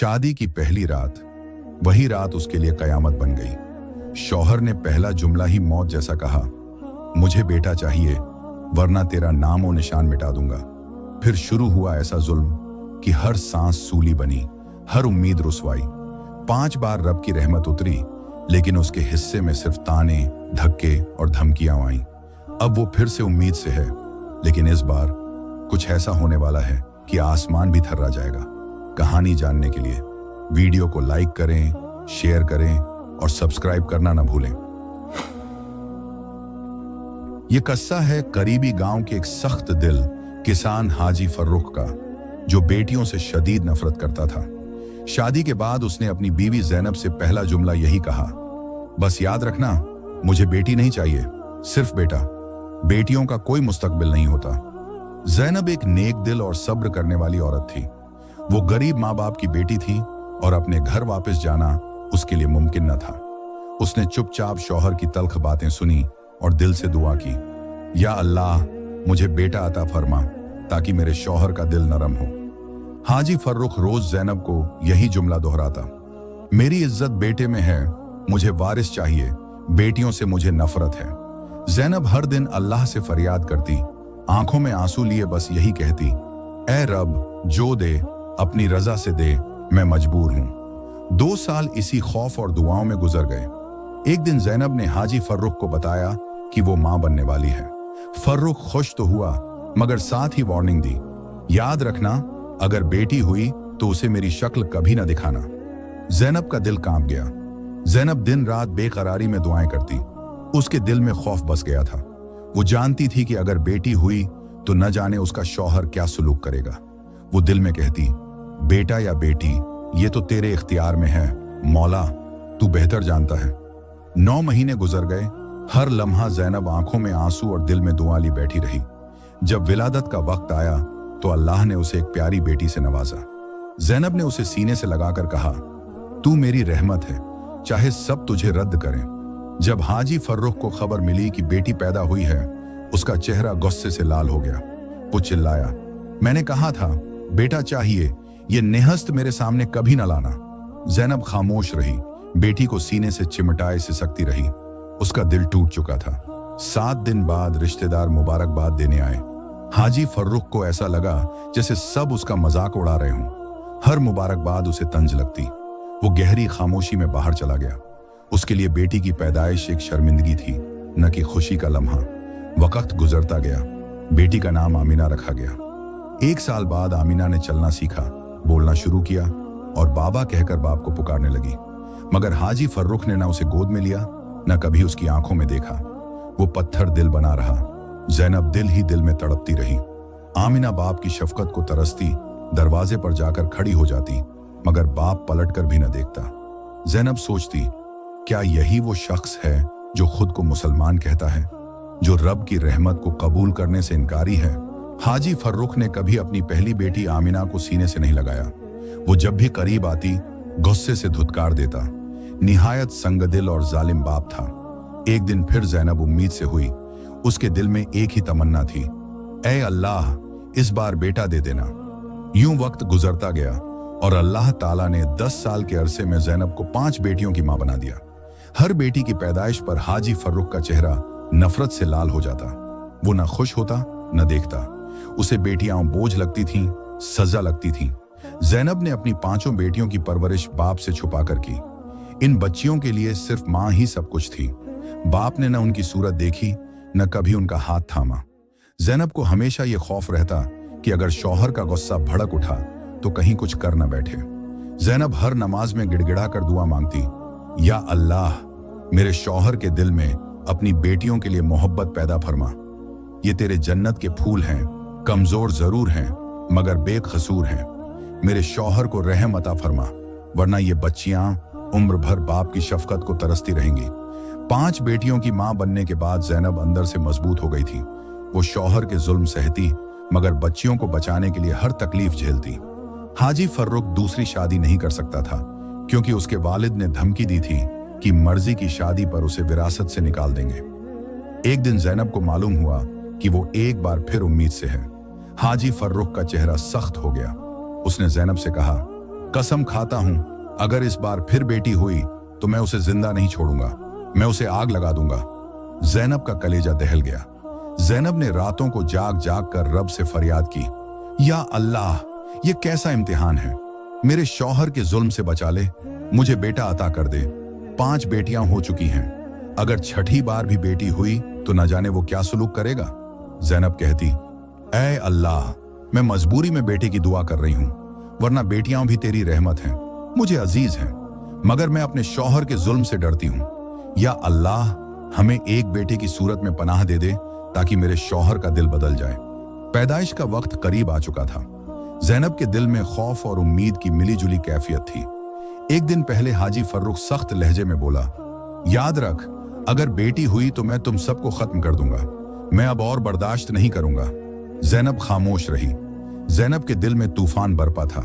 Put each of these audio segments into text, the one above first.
शादी की पहली रात, वही रात उसके लिए कयामत बन गई। शौहर ने पहला जुमला ही मौत जैसा कहा, मुझे बेटा चाहिए वरना तेरा नाम और निशान मिटा दूंगा। फिर शुरू हुआ ऐसा जुल्म कि हर सांस सूली बनी, हर उम्मीद रुसवाई। 5 बार रब की रहमत उतरी, लेकिन उसके हिस्से में सिर्फ ताने, धक्के और धमकियां आईं। अब वो फिर से उम्मीद से है, लेकिन इस बार कुछ ऐसा होने वाला है कि आसमान भी थर्रा जाएगा। कहानी जानने के लिए वीडियो को लाइक करें, शेयर करें और सब्सक्राइब करना न भूलें। ये किस्सा है करीबी गांव के एक सख्त दिल किसान हाजी फर्रुख का, जो बेटियों से शदीद नफरत करता था। शादी के बाद उसने अपनी बीवी ज़ैनब से पहला जुमला यही कहा, बस याद रखना मुझे बेटी नहीं चाहिए, सिर्फ बेटा। बेटियों का कोई मुस्तकबिल नहीं होता। ज़ैनब एक नेक दिल और सब्र करने वाली औरत थी। वो गरीब माँ बाप की बेटी थी और अपने घर वापस जाना उसके लिए मुमकिन न था। उसने चुपचाप शौहर की तल्ख बातें सुनी और दिल से दुआ की, या अल्लाह मुझे बेटा अता फरमा ताकि मेरे शौहर का दिल नरम हो। हाजी फर्रुख रोज ज़ैनब को यही जुमला दोहराता, मेरी इज्जत बेटे में है, मुझे वारिस चाहिए, बेटियों से मुझे नफरत है। ज़ैनब हर दिन अल्लाह से फरियाद करती, आंखों में आंसू लिए बस यही कहती, ऐ रब जो दे अपनी रजा से दे, मैं मजबूर हूं। 2 साल इसी खौफ और दुआओं में गुजर गए। एक दिन ज़ैनब ने हाजी फर्रुख को बताया कि वो मां बनने वाली है। फर्रुख खुश तो हुआ, मगर साथ ही वार्निंग दी, याद रखना अगर बेटी हुई तो उसे मेरी शक्ल कभी ना दिखाना। ज़ैनब का दिल कांप गया। ज़ैनब दिन रात बेकरारी में दुआएं करती। उसके दिल में खौफ बस गया था। वो जानती थी कि अगर बेटी हुई तो न जाने उसका शौहर क्या सुलूक करेगा। वो दिल में कहती, बेटा या बेटी ये तो तेरे इख्तियार में है, मौला तू बेहतर जानता है। 9 महीने गुजर गए। हर लम्हा ज़ैनब आंखों में आंसू और दिल में दुआ ली बैठी रही। जब विलादत का वक्त आया तो अल्लाह ने उसे एक प्यारी बेटी से नवाजा। ज़ैनब ने उसे सीने से लगाकर कहा, तू मेरी रहमत है, चाहे सब तुझे रद्द करें। जब हाजी फर्रुख को खबर मिली कि बेटी पैदा हुई है, उसका चेहरा गुस्से से लाल हो गया। वो चिल्लाया, मैंने कहा था बेटा चाहिए, ये नेहस्त मेरे सामने कभी न लाना। ज़ैनब खामोश रही, बेटी को सीने से चिमटाए सिसकती रही। उसका दिल टूट चुका था। 7 दिन बाद रिश्तेदार मुबारकबाद देने आए। हाजी फर्रुख को ऐसा लगा जैसे सब उसका मजाक उड़ा रहे हों। हर मुबारकबाद उसे तंज लगती। वो गहरी खामोशी में बाहर चला गया। उसके लिए बेटी की पैदाइश एक शर्मिंदगी थी, न कि खुशी का लम्हा। वक्त गुजरता गया। बेटी का नाम आमिना रखा गया। 1 साल बाद आमिना ने चलना सीखा, बोलना शुरू किया और बाबा कहकर बाप को पुकारने लगी। मगर हाजी फर्रुख ने ना उसे गोद में लिया, न कभी उसकी आंखों में देखा। वो पत्थर दिल बना रहा। ज़ैनब दिल ही दिल में तड़पती रही। आमिना बाप की शफकत को तरसती, दरवाजे पर जाकर खड़ी हो जाती, मगर बाप पलटकर भी न देखता। ज़ैनब सोचती, क्या यही वो शख्स है जो खुद को मुसलमान कहता है, जो रब की रहमत को कबूल करने से इनकारी है। हाजी फर्रुख ने कभी अपनी पहली बेटी आमिना को सीने से नहीं लगाया। वो जब भी करीब आती गुस्से से धुतकार देता। निहायत संगदिल और जालिम बाप था। एक दिन फिर ज़ैनब उम्मीद से हुई। उसके दिल में एक ही तमन्ना थी, ऐ अल्लाह इस बार बेटा दे देना। यूं वक्त गुजरता गया और अल्लाह ताला ने 10 साल के अरसे में ज़ैनब को 5 बेटियों की मां बना दिया। हर बेटी की पैदाइश पर हाजी फर्रुख का चेहरा नफरत से लाल हो जाता। वो न खुश होता न देखता। उसे बेटियां बोझ लगती थीं, सजा लगती थीं। ज़ैनब ने अपनी 5 बेटियों की परवरिश बाप से छुपाकर की। इन बच्चियों के लिए सिर्फ मां ही सब कुछ थी। बाप ने न उनकी सूरत देखी, न कभी उनका हाथ थामा। ज़ैनब को हमेशा ये खौफ रहता कि अगर शौहर का गुस्सा भड़क उठा तो कहीं कुछ कर न बैठे। ज़ैनब हर नमाज में गिड़गिड़ा कर दुआ मांगती, या अल्लाह मेरे शौहर के दिल में अपनी बेटियों के लिए मोहब्बत पैदा फरमा। ये तेरे जन्नत के फूल हैं, कमजोर जरूर हैं मगर बेकसूर हैं। मेरे शौहर को रहम अता फरमा, वरना ये बच्चियां उम्र भर बाप की शफकत को तरसती रहेंगी। 5 बेटियों की मां बनने के बाद ज़ैनब अंदर से मजबूत हो गई थी। वो शौहर के जुल्म सहती, मगर बच्चियों को बचाने के लिए हर तकलीफ झेलती। हाजी फर्रुख दूसरी शादी नहीं कर सकता था, क्योंकि उसके वालिद ने धमकी दी थी कि मर्जी की शादी पर उसे विरासत से निकाल देंगे। एक दिन ज़ैनब को मालूम हुआ कि वो एक बार फिर उम्मीद से है। हाजी फर्रुख का चेहरा सख्त हो गया। उसने ज़ैनब से कहा, कसम खाता हूं, अगर इस बार फिर बेटी हुई तो मैं उसे जिंदा नहीं छोड़ूंगा, मैं उसे आग लगा दूंगा। ज़ैनब का कलेजा दहल गया। ज़ैनब ने रातों को जाग जाग कर रब से फरियाद की, या अल्लाह, ये कैसा इम्तिहान है, मेरे शौहर के जुल्म से बचा ले, मुझे बेटा अता कर दे। 5 बेटियां हो चुकी हैं, अगर छठी बार भी बेटी हुई तो न जाने वो क्या सुलूक करेगा। ज़ैनब कहती, ऐ अल्लाह, मैं मजबूरी में बेटे की दुआ कर रही हूं, वरना बेटियां भी तेरी रहमत हैं, मुझे अजीज हैं, मगर मैं अपने शौहर के जुल्म से डरती हूं। या अल्लाह, हमें एक बेटे की सूरत में पनाह दे दे ताकि मेरे शौहर का दिल बदल जाए। पैदाइश का वक्त करीब आ चुका था। ज़ैनब के दिल में खौफ और उम्मीद की मिली जुली कैफियत थी। एक दिन पहले हाजी फर्रुख सख्त लहजे में बोला, याद रख, अगर बेटी हुई तो मैं तुम सबको खत्म कर दूंगा, मैं अब और बर्दाश्त नहीं करूंगा। ज़ैनब खामोश रही। ज़ैनब के दिल में तूफान बरपा था।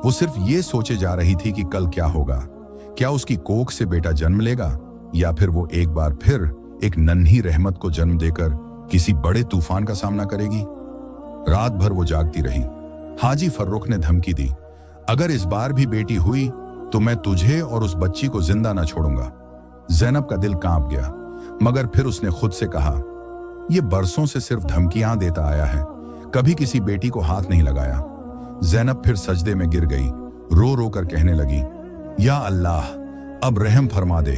वो सिर्फ ये सोचे जा रही थी कि कल क्या होगा, क्या उसकी कोख से बेटा जन्म लेगा या फिर वो एक बार फिर एक नन्ही रहमत को जन्म देकर किसी बड़े तूफान का सामना करेगी। रात भर वो जागती रही। हाजी फर्रुख ने धमकी दी, अगर इस बार भी बेटी हुई तो मैं तुझे और उस बच्ची को जिंदा ना छोड़ूंगा। ज़ैनब का दिल कांप गया, मगर फिर उसने खुद से कहा, ये बरसों से सिर्फ धमकियां देता आया है, कभी किसी बेटी को हाथ नहीं लगाया। ज़ैनब फिर सजदे में गिर गई, रो रो कर कहने लगी, या अल्लाह, अब रहम फरमा दे,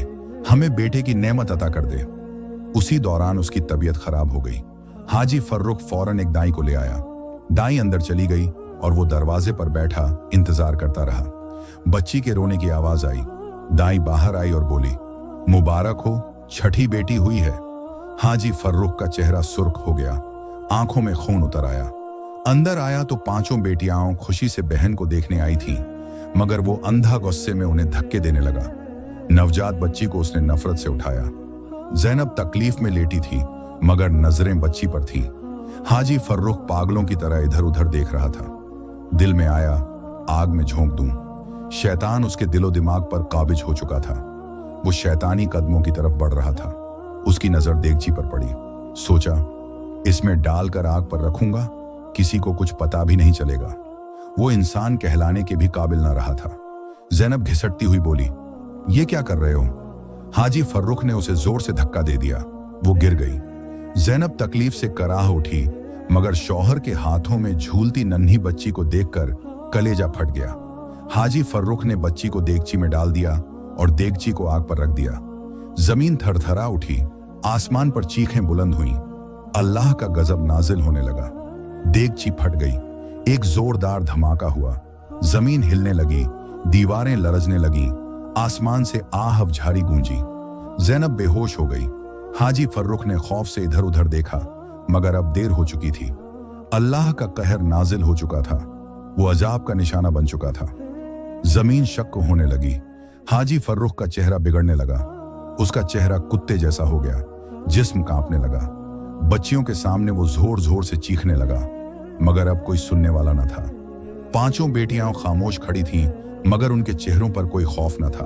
हमें बेटे की नेमत अता कर दे। उसी दौरान उसकी तबीयत खराब हो गई। हाजी फर्रुख फौरन एक दाई को ले आया। दाई अंदर चली गई और वो दरवाजे पर बैठा इंतजार करता रहा। बच्ची के रोने की आवाज आई। दाई बाहर आई और बोली, मुबारक हो, छठी बेटी हुई है। हाजी फर्रुख का चेहरा सुर्ख हो गया, आंखों में खून उतर आया। अंदर आया तो 5 बेटियां खुशी से बहन को देखने आई थीं, मगर वो अंधा गुस्से में उन्हें धक्के देने लगा। नवजात बच्ची को उसने नफरत से उठाया। ज़ैनब तकलीफ में लेटी थी, मगर नजरें बच्ची पर थीं। हाजी फर्रुख पागलों की तरह इधर उधर देख रहा था। दिल में आया, आग में झोंक दूं। शैतान उसके दिलो दिमाग पर काबिज हो चुका था। वो शैतानी कदमों की तरफ बढ़ रहा था। उसकी नजर देगची पर पड़ी। सोचा, इसमें डालकर आग पर रखूंगा, किसी को कुछ पता भी नहीं चलेगा। वो इंसान कहलाने के भी काबिल न रहा था। ज़ैनब घिसटती हुई बोली, ये क्या कर रहे हो? हाजी फर्रुख ने उसे जोर से धक्का दे दिया। वो गिर गई। ज़ैनब तकलीफ से कराह उठी, मगर शौहर के हाथों में झूलती नन्ही बच्ची को देखकर कलेजा फट गया। हाजी फर्रुख ने बच्ची को देगची में डाल दिया और देगची को आग पर रख दिया। जमीन थरथरा उठी, आसमान पर चीखें बुलंद हुईं। अल्लाह का गजब नाजिल होने लगा। देगची फट गई। एक जोरदार धमाका हुआ। जमीन हिलने लगी, दीवारें लरजने लगीं, आसमान से आहवझारी गूंजी। ज़ैनब बेहोश हो गई। हाजी फर्रुख ने खौफ से इधर उधर देखा, मगर अब देर हो चुकी थी। अल्लाह का कहर नाजिल हो चुका था। वो अजाब का निशाना बन चुका था। जमीन शक होने लगी। हाजी फर्रुख का चेहरा बिगड़ने लगा। उसका चेहरा कुत्ते जैसा हो गया, जिस्म कांपने लगा। बच्चियों के सामने वो जोर जोर से चीखने लगा, मगर अब कोई सुनने वाला न था। 5 बेटियां खामोश खड़ी थीं, मगर उनके चेहरों पर कोई खौफ न था।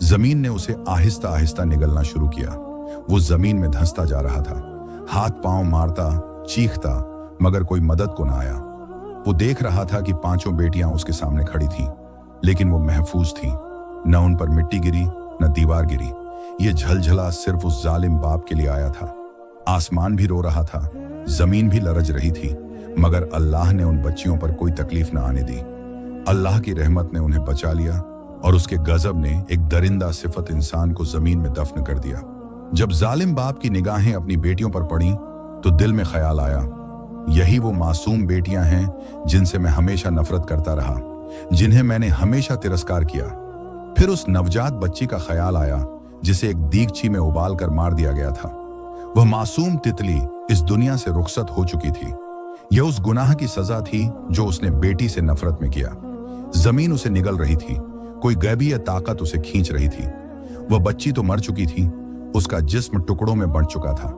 जमीन ने उसे आहिस्ता आहिस्ता निगलना शुरू किया। वो जमीन में धंसता जा रहा था, हाथ पांव मारता, चीखता, मगर कोई मदद को न आया। वो देख रहा था कि 5 बेटियां उसके सामने खड़ी थीं, लेकिन वो महफूज थीं। न उन पर मिट्टी गिरी, न दीवार गिरी। ये झलझला सिर्फ उस जालिम बाप के लिए आया था। आसमान भी रो रहा था, जमीन भी लरज रही थी, मगर अल्लाह ने उन बच्चियों पर कोई तकलीफ न आने दी। अल्लाह की रहमत ने उन्हें बचा लिया और उसके गजब ने एक दरिंदा सिफत इंसान को जमीन में दफन कर दिया। जब जालिम बाप की निगाहें अपनी बेटियों पर पड़ीं, तो दिल में ख्याल आया, यही वो मासूम बेटियां हैं जिनसे मैं हमेशा नफरत करता रहा, जिन्हें मैंने हमेशा तिरस्कार किया। फिर उस नवजात बच्ची का ख्याल आया जिसे एक दीगची में उबाल कर मार दिया गया था। वह मासूम तितली इस दुनिया से रुखसत हो चुकी थी। यह उस गुनाह की सजा थी जो उसने बेटी से नफरत में किया। जमीन उसे निगल रही थी, कोई गैबीय ताकत उसे खींच रही थी। वह बच्ची तो मर चुकी थी, उसका जिस्म टुकड़ों में बंट चुका था।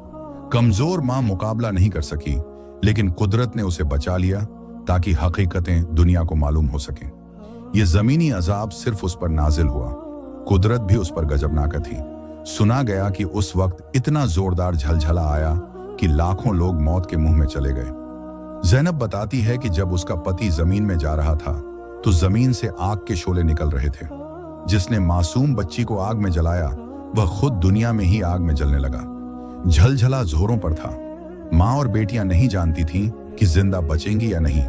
कमजोर मां मुकाबला नहीं कर सकी, लेकिन कुदरत ने उसे बचा लिया ताकि हकीकतें दुनिया को मालूम हो सकें। यह जमीनी अजाब सिर्फ उस पर नाजिल हुआ, कुदरत भी उस पर गजबनाक थी। सुना गया कि उस वक्त इतना जोरदार झलझला आया कि लाखों लोग मौत के मुंह में चले गए। ज़ैनब बताती है कि जब उसका पति जमीन में जा रहा था तो जमीन से आग के शोले निकल रहे थे। जिसने मासूम बच्ची को आग में जलाया वह खुद दुनिया में ही आग में जलने लगा। झलझला जोरों पर था। माँ और बेटियां नहीं जानती थीं कि जिंदा बचेंगी या नहीं,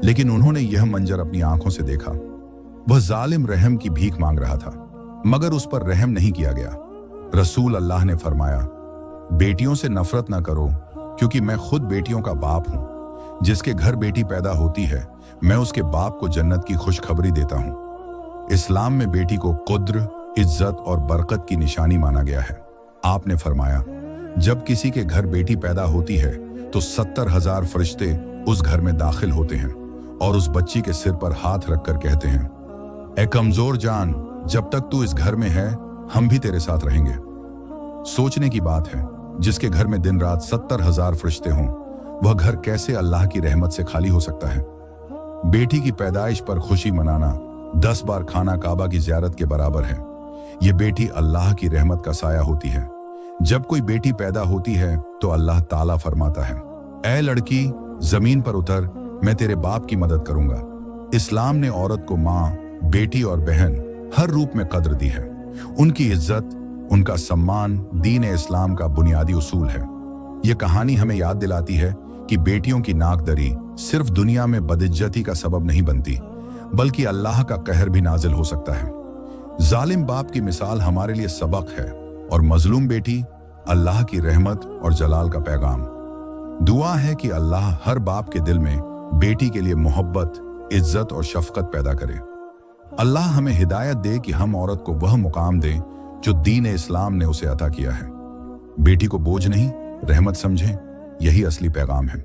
लेकिन उन्होंने यह मंजर अपनी आंखों से देखा। वह जालिम रहम की भीख मांग रहा था, मगर उस पर रहम नहीं किया गया। रसूल अल्लाह ने फरमाया, बेटियों से नफरत ना करो, क्योंकि मैं खुद बेटियों का बाप हूं। जिसके घर बेटी पैदा होती है, मैं उसके बाप को जन्नत की खुशखबरी देता हूं। इस्लाम में बेटी को कुद्र, इज्जत और बरकत की निशानी माना गया है। आपने फरमाया, जब किसी के घर बेटी पैदा होती है तो 70,000 फरिश्ते उस घर में दाखिल होते हैं और उस बच्ची के सिर पर हाथ रखकर कहते हैं, ए कमजोर जान, जब तक तू इस घर में है हम भी तेरे साथ रहेंगे। सोचने की बात है, जिसके घर में दिन रात 70,000 फरिश्ते हों, वह घर कैसे अल्लाह की रहमत से खाली हो सकता है। बेटी की पैदाइश पर खुशी मनाना 10 बार खाना काबा की जियारत के बराबर है। ये बेटी अल्लाह की रहमत का साया होती है। जब कोई बेटी पैदा होती है तो अल्लाह ताला फरमाता है, ऐ लड़की, जमीन पर उतर, मैं तेरे बाप की मदद करूंगा। इस्लाम ने औरत को माँ, बेटी और बहन हर रूप में कद्र दी है। उनकी इज्जत, उनका सम्मान दीन इस्लाम का बुनियादी उसूल है। यह कहानी हमें याद दिलाती है कि बेटियों की नाकदरी सिर्फ दुनिया में बदिज्जती का सबब नहीं बनती, बल्कि अल्लाह का कहर भी नाजिल हो सकता है। जालिम बाप की मिसाल हमारे लिए सबक है और मजलूम बेटी अल्लाह की रहमत और जलाल का पैगाम। दुआ है कि अल्लाह हर बाप के दिल में बेटी के लिए मोहब्बत, इज्जत और शफकत पैदा करे। अल्लाह हमें हिदायत दे कि हम औरत को वह मुकाम दें जो दीन इस्लाम ने उसे अता किया है। बेटी को बोझ नहीं, रहमत समझें, यही असली पैगाम है।